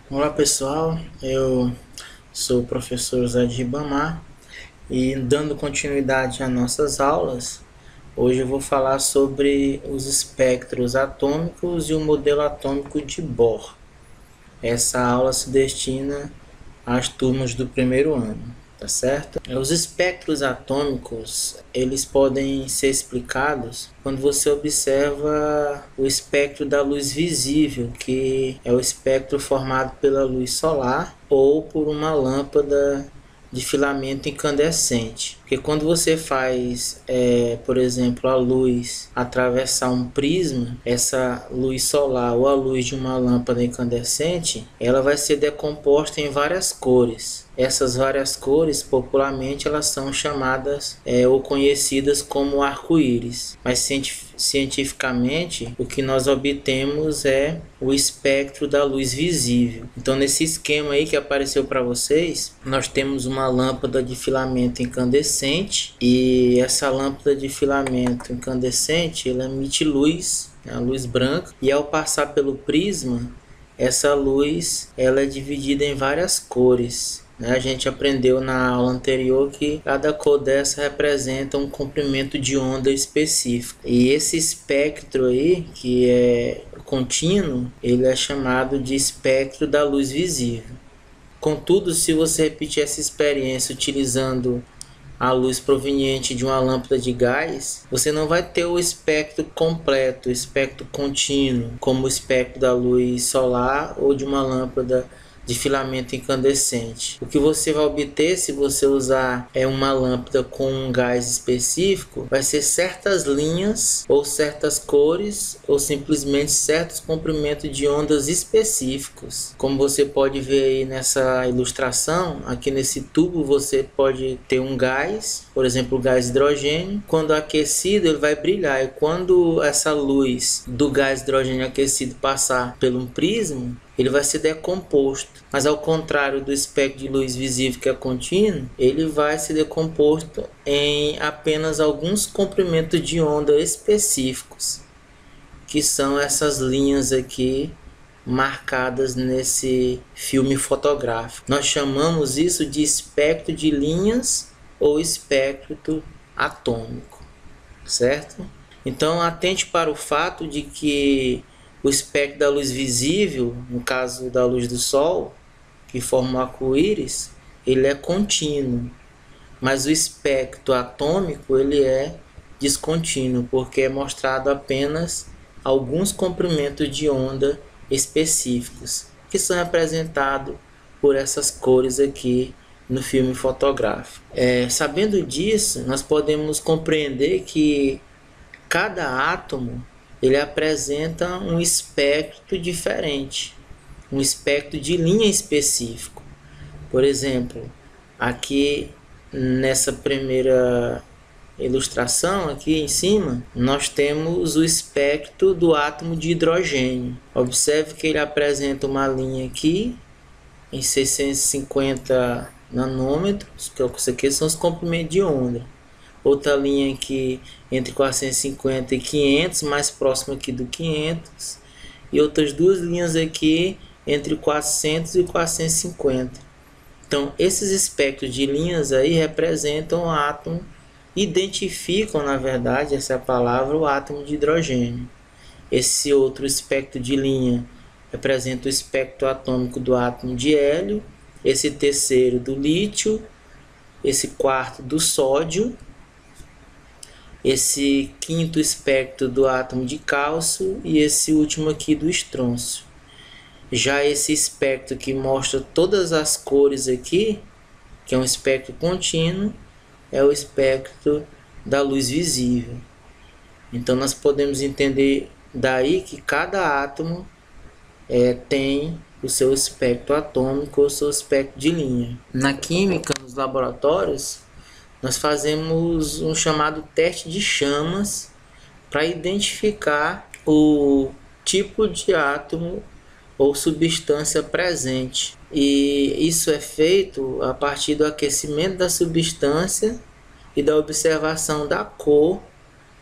Olá pessoal, eu sou o professor José de Ribamar e dando continuidade às nossas aulas, hoje eu vou falar sobre os espectros atômicos e o modelo atômico de Bohr. Essa aula se destina às turmas do primeiro ano, tá certo? Os espectros atômicos, eles podem ser explicados quando você observa o espectro da luz visível, que é o espectro formado pela luz solar ou por uma lâmpada de filamento incandescente. Porque quando você faz, por exemplo, a luz atravessar um prisma, essa luz solar ou a luz de uma lâmpada incandescente, ela vai ser decomposta em várias cores. Essas várias cores, popularmente, elas são chamadas ou conhecidas como arco-íris. Mas cientificamente, o que nós obtemos é o espectro da luz visível. Então, nesse esquema aí que apareceu para vocês, nós temos uma lâmpada de filamento incandescente e essa lâmpada de filamento incandescente, ela emite luz, a luz branca, e ao passar pelo prisma, essa luz ela é dividida em várias cores. A gente aprendeu na aula anterior que cada cor dessa representa um comprimento de onda específico. E esse espectro aí, que é contínuo, ele é chamado de espectro da luz visível. Contudo, se você repetir essa experiência utilizando a luz proveniente de uma lâmpada de gás, você não vai ter o espectro completo, o espectro contínuo, como o espectro da luz solar ou de uma lâmpada de filamento incandescente. O que você vai obter se você usar uma lâmpada com um gás específico vai ser certas linhas ou certas cores ou simplesmente certos comprimentos de ondas específicos. Como você pode ver aí nessa ilustração, aqui nesse tubo você pode ter um gás, por exemplo, o gás hidrogênio. Quando aquecido ele vai brilhar, e quando essa luz do gás hidrogênio aquecido passar por um prisma, ele vai ser decomposto. Mas ao contrário do espectro de luz visível, que é contínuo, ele vai ser decomposto em apenas alguns comprimentos de onda específicos, que são essas linhas aqui marcadas nesse filme fotográfico. Nós chamamos isso de espectro de linhas ou espectro atômico, certo? Então atente para o fato de que o espectro da luz visível, no caso da luz do Sol, que forma o arco-íris, ele é contínuo. Mas o espectro atômico ele é descontínuo, porque é mostrado apenas alguns comprimentos de onda específicos, que são representados por essas cores aqui no filme fotográfico. Sabendo disso, nós podemos compreender que cada átomo ele apresenta um espectro diferente, um espectro de linha específico. Por exemplo, aqui nessa primeira ilustração aqui em cima, nós temos o espectro do átomo de hidrogênio. Observe que ele apresenta uma linha aqui em 650 nanômetros, que isso aqui são os comprimentos de onda. Outra linha aqui entre 450 e 500, mais próximo aqui do 500. E outras duas linhas aqui entre 400 e 450. Então, esses espectros de linhas aí representam o átomo, identificam, na verdade, essa é a palavra, o átomo de hidrogênio. Esse outro espectro de linha representa o espectro atômico do átomo de hélio. Esse terceiro do lítio. Esse quarto do sódio. Esse quinto espectro do átomo de cálcio e esse último aqui do estrôncio. Já esse espectro que mostra todas as cores aqui, que é um espectro contínuo, é o espectro da luz visível. Então nós podemos entender daí que cada átomo tem o seu espectro atômico ou o seu espectro de linha. Na química, nos laboratórios, nós fazemos um chamado teste de chamas para identificar o tipo de átomo ou substância presente. E isso é feito a partir do aquecimento da substância e da observação da cor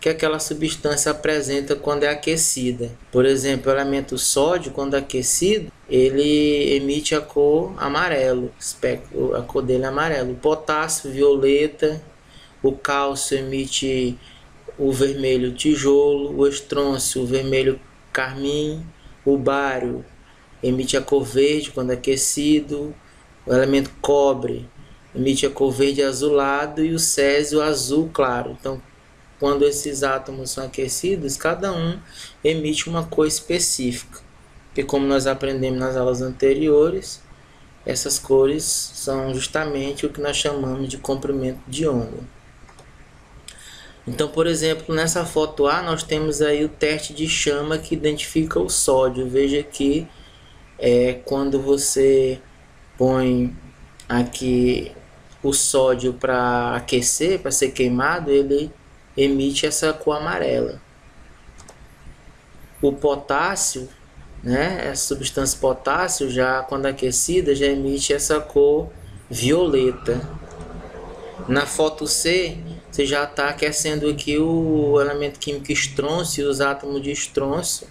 que aquela substância apresenta quando é aquecida. Por exemplo, o elemento sódio, quando aquecido, ele emite a cor amarelo, a cor dele é amarelo. O potássio, violeta. O cálcio emite o vermelho tijolo. O estrôncio, o vermelho carmim. O bário emite a cor verde quando aquecido. O elemento cobre emite a cor verde azulado e o césio azul claro. Então, quando esses átomos são aquecidos, cada um emite uma cor específica. Porque como nós aprendemos nas aulas anteriores, essas cores são justamente o que nós chamamos de comprimento de onda. Então, por exemplo, nessa foto A, nós temos aí o teste de chama que identifica o sódio. Veja que quando você põe aqui o sódio para aquecer, para ser queimado, ele emite essa cor amarela. O potássio, né, a substância potássio, já quando aquecida, já emite essa cor violeta. Na foto C, você já está aquecendo aqui o elemento químico estrôncio, os átomos de estrôncio,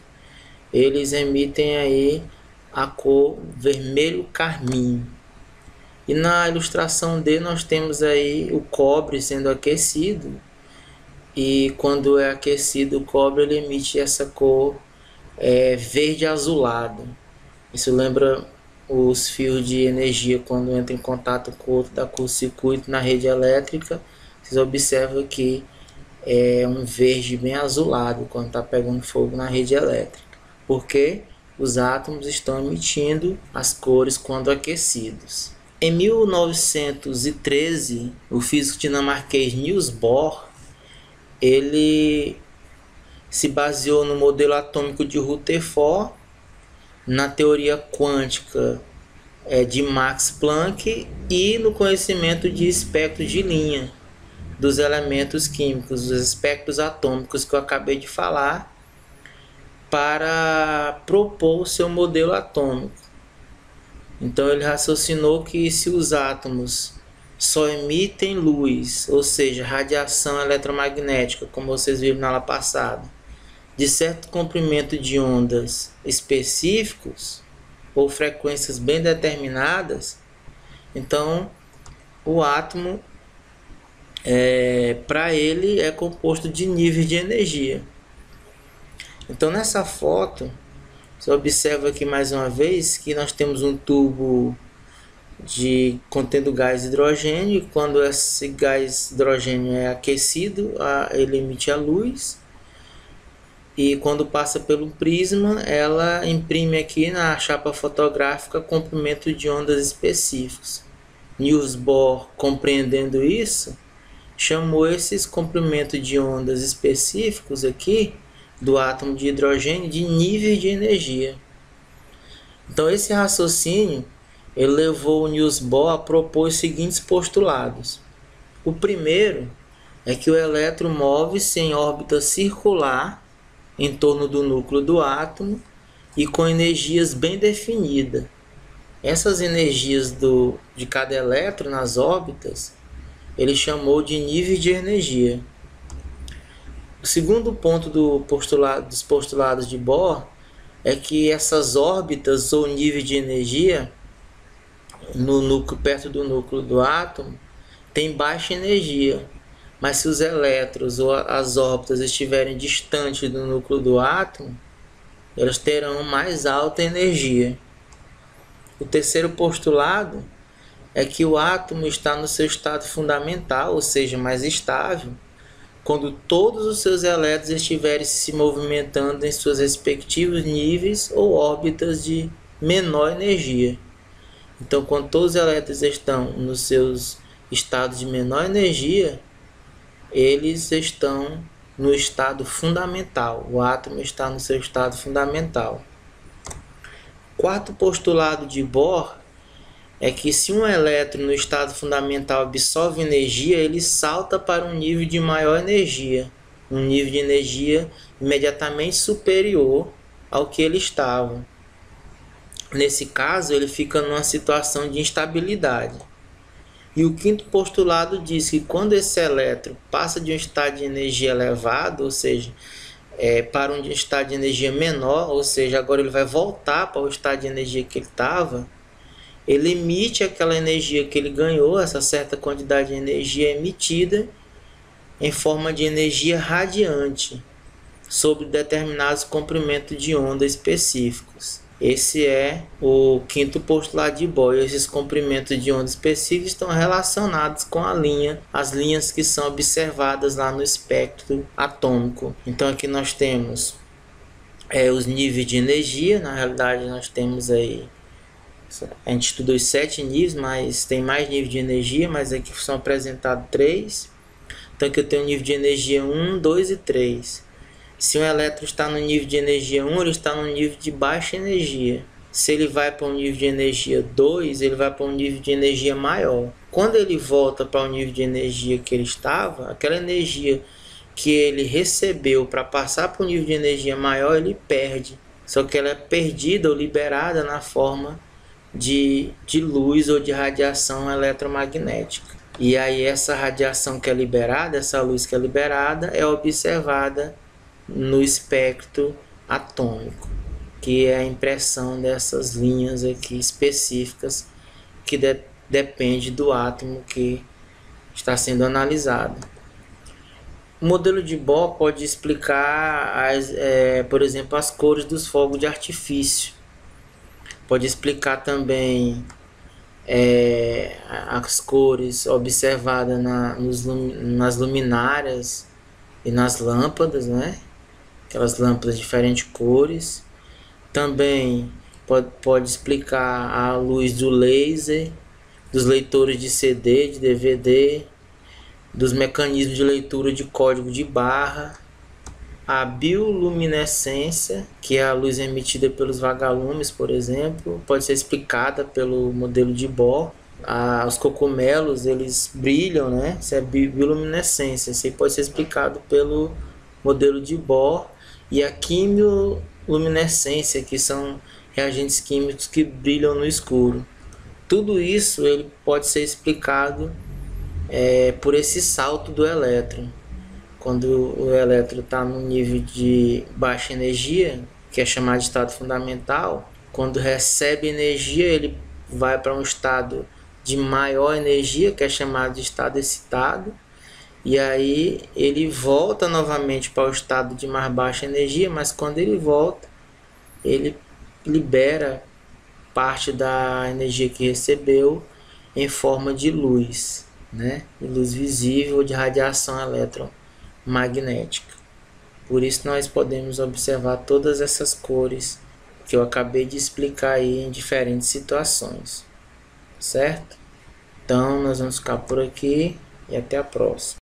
eles emitem aí a cor vermelho carmim. E na ilustração D nós temos aí o cobre sendo aquecido, e quando é aquecido o cobre ele emite essa cor verde azulado. Isso lembra os fios de energia quando entram em contato com o outro da curto-circuito na rede elétrica. Vocês observam que é um verde bem azulado quando está pegando fogo na rede elétrica, porque os átomos estão emitindo as cores quando aquecidos. Em 1913, o físico dinamarquês Niels Bohr, ele se baseou no modelo atômico de Rutherford, na teoria quântica de Max Planck e no conhecimento de espectros de linha dos elementos químicos, dos espectros atômicos que eu acabei de falar, para propor o seu modelo atômico. Então ele raciocinou que se os átomos só emitem luz, ou seja, radiação eletromagnética, como vocês viram na aula passada, de certo comprimento de ondas específicos ou frequências bem determinadas, então o átomo para ele é composto de níveis de energia. Então nessa foto você observa aqui mais uma vez que nós temos um tubo contendo gás hidrogênio, e quando esse gás hidrogênio é aquecido, ele emite a luz, e quando passa pelo prisma, ela imprime aqui na chapa fotográfica comprimento de ondas específicos. Niels Bohr, compreendendo isso, chamou esses comprimentos de ondas específicos aqui do átomo de hidrogênio de níveis de energia. Então esse raciocínio ele levou o Niels Bohr a propor os seguintes postulados. O primeiro é que o elétron move-se em órbita circular em torno do núcleo do átomo e com energias bem definidas. Essas energias de cada elétron nas órbitas ele chamou de níveis de energia. O segundo ponto dos postulados de Bohr é que essas órbitas ou níveis de energia no núcleo, perto do núcleo do átomo, tem baixa energia, mas se os elétrons ou as órbitas estiverem distantes do núcleo do átomo, elas terão mais alta energia. O terceiro postulado é que o átomo está no seu estado fundamental, ou seja, mais estável, quando todos os seus elétrons estiverem se movimentando em seus respectivos níveis ou órbitas de menor energia. Então, quando todos os elétrons estão nos seus estados de menor energia, eles estão no estado fundamental. O átomo está no seu estado fundamental. Quarto postulado de Bohr é que se um elétron no estado fundamental absorve energia, ele salta para um nível de maior energia, um nível de energia imediatamente superior ao que ele estava. Nesse caso, ele fica numa situação de instabilidade. E o quinto postulado diz que quando esse elétron passa de um estado de energia elevado, ou seja, para um estado de energia menor, ou seja, agora ele vai voltar para o estado de energia que ele estava, ele emite aquela energia que ele ganhou, essa certa quantidade de energia emitida, em forma de energia radiante, sobre determinados comprimentos de onda específicos. Esse é o quinto postulado de Bohr. Esses comprimentos de onda específicos estão relacionados com as linhas que são observadas lá no espectro atômico. Então aqui nós temos os níveis de energia. Na realidade nós temos aí, a gente estudou os 7 níveis, mas tem mais níveis de energia, mas aqui são apresentados 3. Então aqui eu tenho o nível de energia 1, 2 e 3. Se um elétron está no nível de energia 1, ele está no nível de baixa energia. Se ele vai para um nível de energia 2, ele vai para um nível de energia maior. Quando ele volta para o nível de energia que ele estava, aquela energia que ele recebeu para passar para o nível de energia maior, ele perde. Só que ela é perdida ou liberada na forma de luz ou de radiação eletromagnética. E aí essa radiação que é liberada, essa luz que é liberada, é observada no espectro atômico, que é a impressão dessas linhas aqui específicas que depende do átomo que está sendo analisado. O modelo de Bohr pode explicar, por exemplo, as cores dos fogos de artifício. Pode explicar também as cores observadas nas luminárias e nas lâmpadas, né? Aquelas lâmpadas de diferentes cores. Também pode explicar a luz do laser, dos leitores de CD, de DVD, dos mecanismos de leitura de código de barra, a bioluminescência, que é a luz emitida pelos vagalumes, por exemplo, pode ser explicada pelo modelo de Bohr. Os cogumelos, eles brilham, né? Isso é bioluminescência. Isso aí pode ser explicado pelo modelo de Bohr. E a quimioluminescência, que são reagentes químicos que brilham no escuro. Tudo isso ele pode ser explicado por esse salto do elétron. Quando o elétron está no nível de baixa energia, que é chamado de estado fundamental, quando recebe energia, ele vai para um estado de maior energia, que é chamado de estado excitado, e aí ele volta novamente para o estado de mais baixa energia, mas quando ele volta, ele libera parte da energia que recebeu em forma de luz, né? De luz visível ou de radiação eletromagnética. Por isso nós podemos observar todas essas cores que eu acabei de explicar aí em diferentes situações, certo? Então nós vamos ficar por aqui e até a próxima.